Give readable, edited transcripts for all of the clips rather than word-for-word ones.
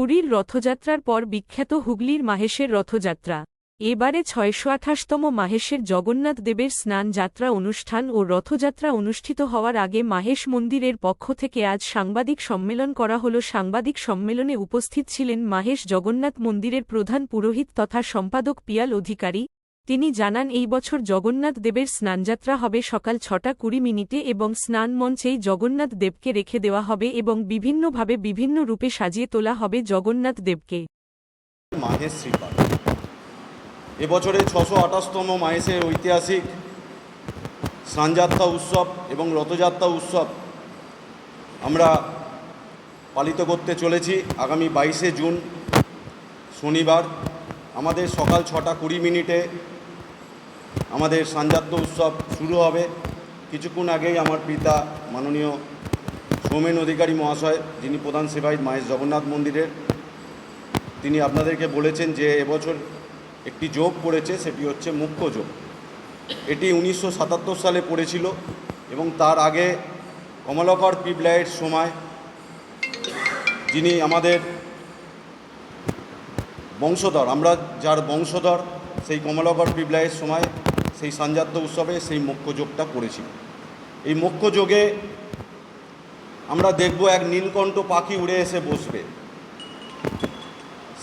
পুরীর রথযাত্রার পর বিখ্যাত হুগলির মাহেশের রথযাত্রা। এবারে ৬২৮তম মাহেশের জগন্নাথ দেবের স্নান যাত্রা অনুষ্ঠান ও রথযাত্রা অনুষ্ঠিত হওয়ার আগে মাহেশ মন্দিরের পক্ষ থেকে আজ সাংবাদিক সম্মেলন করা হল। সাংবাদিক সম্মেলনে উপস্থিত ছিলেন মাহেশ জগন্নাথ মন্দিরের প্রধান পুরোহিত তথা সম্পাদক পিয়াল অধিকারী। তিনি জানান, এই বছর জগন্নাথ দেবের স্নানযাত্রা হবে সকাল ৬:২০ এবং স্নান মঞ্চেই জগন্নাথ দেবকে রেখে দেওয়া হবে এবং বিভিন্নভাবে বিভিন্ন রূপে সাজিয়ে তোলা হবে জগন্নাথ দেবকে। মাহেশ শ্রীপাদ এবছরে ৬২৮তম মাহেশের ঐতিহাসিক স্নানযাত্রা উৎসব এবং রথযাত্রা উৎসব আমরা পালিত করতে চলেছি। আগামী ২২শে জুন শনিবার আমাদের সকাল ৬:২০ আমাদের স্নানযাত্রা উৎসব শুরু হবে। কিছুক্ষণ আগেই আমার পিতা মাননীয় সৌমেন অধিকারী মহাশয়, যিনি প্রধান সেবায়িত মাহেশ জগন্নাথ মন্দিরের, তিনি আপনাদেরকে বলেছেন যে এবছর একটি যোগ পড়েছে, সেটি হচ্ছে মুখ্য যোগ। এটি ১৯৭৭ সালে পড়েছিল এবং তার আগে কমলাকর পিবলাইয়ের সময়, যিনি আমাদের বংশধর, আমরা যার বংশধর, সেই কমলাকর পিবলাইয়ের সময় সেই স্নানযাত্রা উৎসবে সেই মুখ্য যোগটা পড়েছিল। এই মুখ্য যোগে আমরা দেখব এক নীলকণ্ঠ পাখি উড়ে এসে বসবে।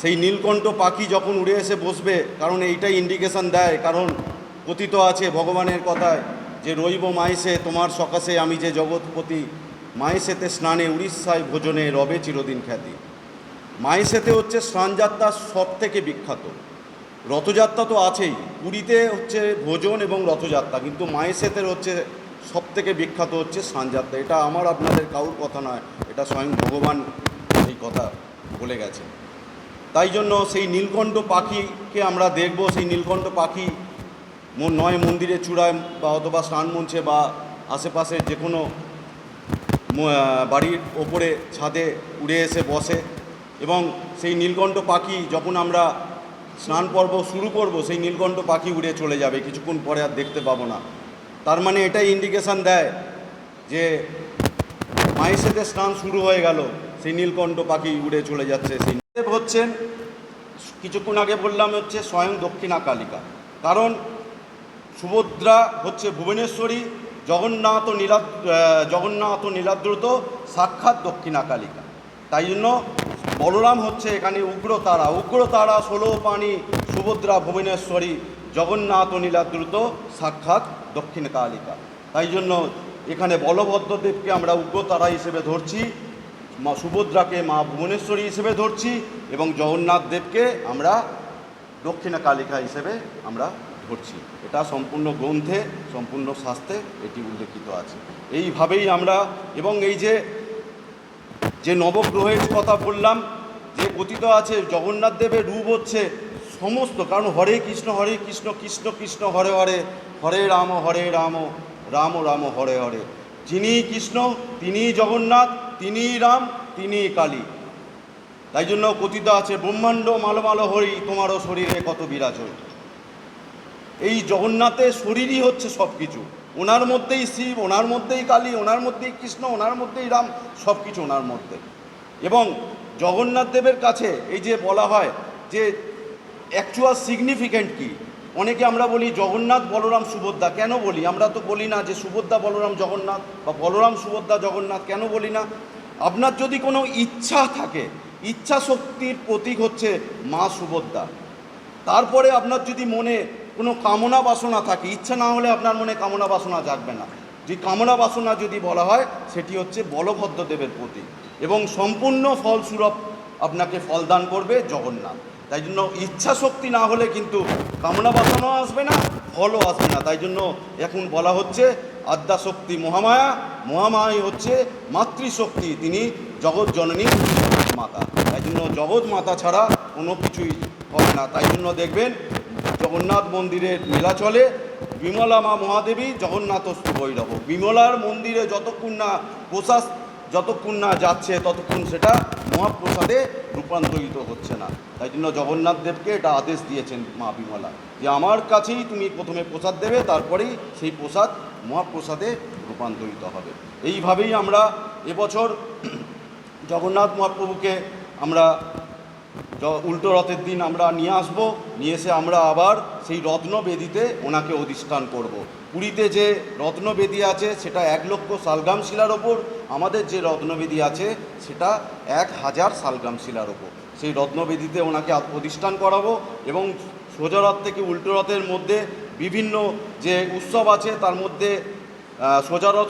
সেই নীলকণ্ঠ পাখি যখন উড়ে এসে বসবে, কারণ এইটাই ইন্ডিকেশন দেয়, কারণ কথিত আছে ভগবানের কথায় যে রইব মাহেশে তোমার সকাশে আমি যে জগৎপতি, মাহেশেতে স্নানে উড়িষ্যায় ভোজনে রবে চিরদিন খ্যাতি। মাহেশেতে হচ্ছে স্নানযাত্রা সব থেকে বিখ্যাত। রথযাত্রা তো আছেই, পুরীতে হচ্ছে ভোজন এবং রথযাত্রা, কিন্তু মাহেশেতে হচ্ছে সব থেকে বিখ্যাত হচ্ছে স্নানযাত্রা। এটা আমার আপনাদের কারুর কথা নয়, এটা স্বয়ং ভগবান এই কথা বলে গেছে। তাই জন্য সেই নীলকণ্ঠ পাখিকে আমরা দেখব। সেই নীলকণ্ঠ পাখি নয় মন্দিরের চূড়ায় বা অথবা স্নান মঞ্চে বা আশেপাশে যে কোনো বাড়ির ওপরে ছাদে উড়ে এসে বসে এবং সেই নীলকণ্ঠ পাখি যখন আমরা স্নান পর্ব শুরু করব, সেই নীলকণ্ঠ পাখি উড়ে চলে যাবে, কিছুক্ষণ পরে আর দেখতে পাবো না। তার মানে এটাই ইন্ডিকেশান দেয় যে মাহেশেতে স্নান শুরু হয়ে গেল, সেই নীলকণ্ঠ পাখি উড়ে চলে যাচ্ছে। সেই দেব হচ্ছেন, কিছুক্ষণ আগে বললাম, হচ্ছে স্বয়ং দক্ষিণা কালিকা। কারণ সুভদ্রা হচ্ছে ভুবনেশ্বরী, জগন্নাথ নীলাদ্রুত সাক্ষাৎ দক্ষিণা কালিকা। তাই জন্য বলরাম হচ্ছে এখানে উগ্রতারা, 16 পানি, সুভদ্রা ভুবনেশ্বরী, জগন্নাথ নীলাদ্রুত সাক্ষাৎ দক্ষিণ কালিকা। তাই জন্য এখানে বলভদ্রদেবকে আমরা উগ্রতারা হিসেবে ধরছি, মা সুভদ্রাকে মা ভুবনেশ্বরী হিসেবে ধরছি এবং জগন্নাথ দেবকে আমরা দক্ষিণা কালিকা হিসেবে আমরা ধরছি। এটা সম্পূর্ণ গ্রন্থে, সম্পূর্ণ শাস্ত্রে এটি উল্লেখিত আছে। এইভাবেই আমরা, এবং এই যে নবগ্রহের কথা বললাম, যে কথিত আছে জগন্নাথ দেবের রূপ হচ্ছে সমস্ত, কারণ হরে কৃষ্ণ কৃষ্ণ কৃষ্ণ হরে হরে, হরে রাম রাম রাম হরে হরে। যিনি কৃষ্ণ তিনিই জগন্নাথ, তিনিই রাম, তিনিই কালী। তাই জন্য কথিত আছে ব্রহ্মাণ্ড মালমাল হরি, তোমারও শরীরে কত বিরাজ। এই জগন্নাথের শরীরই হচ্ছে সব কিছু। ওনার মধ্যেই শিব, ওনার মধ্যেই কালী, ওনার মধ্যেই কৃষ্ণ, ওনার মধ্যেই রাম, সব কিছু ওনার মধ্যে। এবং জগন্নাথ দেবের কাছে এই যে বলা হয় যে অ্যাকচুয়াল সিগনিফিক্যান্ট কী, অনেকে আমরা বলি জগন্নাথ বলরাম সুভদ্রা, কেন বলি? আমরা তো বলি না যে সুভদ্রা বলরাম জগন্নাথ বা বলরাম সুভদ্রা জগন্নাথ, কেন বলি না? আপনার যদি কোনো ইচ্ছা থাকে, ইচ্ছা শক্তির প্রতীক হচ্ছে মা সুভদ্রা। তারপরে আপনার যদি মনে কোনো কামনা বাসনা থাকে, ইচ্ছা না হলে আপনার মনে কামনা বাসনা জাগবে না। যে কামনা বাসনা যদি বলা হয়, সেটি হচ্ছে বলভদ্রদেবের প্রতীক এবং সম্পূর্ণ ফলস্বরূপ আপনাকে ফলদান করবে জগন্নাথ। তাই জন্য ইচ্ছা শক্তি না হলে কিন্তু কামনা বাসনাও আসবে না, ফলও আসবে না। তাই জন্য এখন বলা হচ্ছে আদ্যাশক্তি মহামায়া, মহামায়া হচ্ছে মাতৃশক্তি, তিনি জগৎ জননী মাতা। তাই জন্য জগৎ মাতা ছাড়া কোনো কিছুই হবে না। তাই জন্য দেখবেন জগন্নাথ মন্দিরের মেলা চলে, বিমলা মা মহাদেবী জগন্নাথস্থ ভৈরব। বিমলার মন্দিরে যতক্ষণ না যাচ্ছে ততক্ষণ সেটা মহাপ্রসাদে রূপান্তরিত হচ্ছে না। তাই জন্য জগন্নাথ দেবকে এটা আদেশ দিয়েছেন মা বিমলা, যে আমার কাছেই তুমি প্রথমে প্রসাদ দেবে, তারপরেই সেই প্রসাদ মহাপ্রসাদে রূপান্তরিত হবে। এইভাবেই আমরা এবছর জগন্নাথ মহাপ্রভুকে আমরা উল্টো রথের দিন আমরা নিয়ে আসব, নিয়ে এসে আমরা আবার সেই রত্নবেদিতে ওনাকে অধিষ্ঠান করব। পুরীতে যে রত্নবেদি আছে সেটা 1 লক্ষ শালগ্রাম শিলার ওপর, আমাদের যে রত্নবেদি আছে সেটা 1000 শালগ্রাম শিলার ওপর। সেই রত্নবেদিতে ওনাকে অধিষ্ঠান করাবো এবং সোজা রথ থেকে উল্টো রথের মধ্যে বিভিন্ন যে উৎসব আছে তার মধ্যে সোজা রথ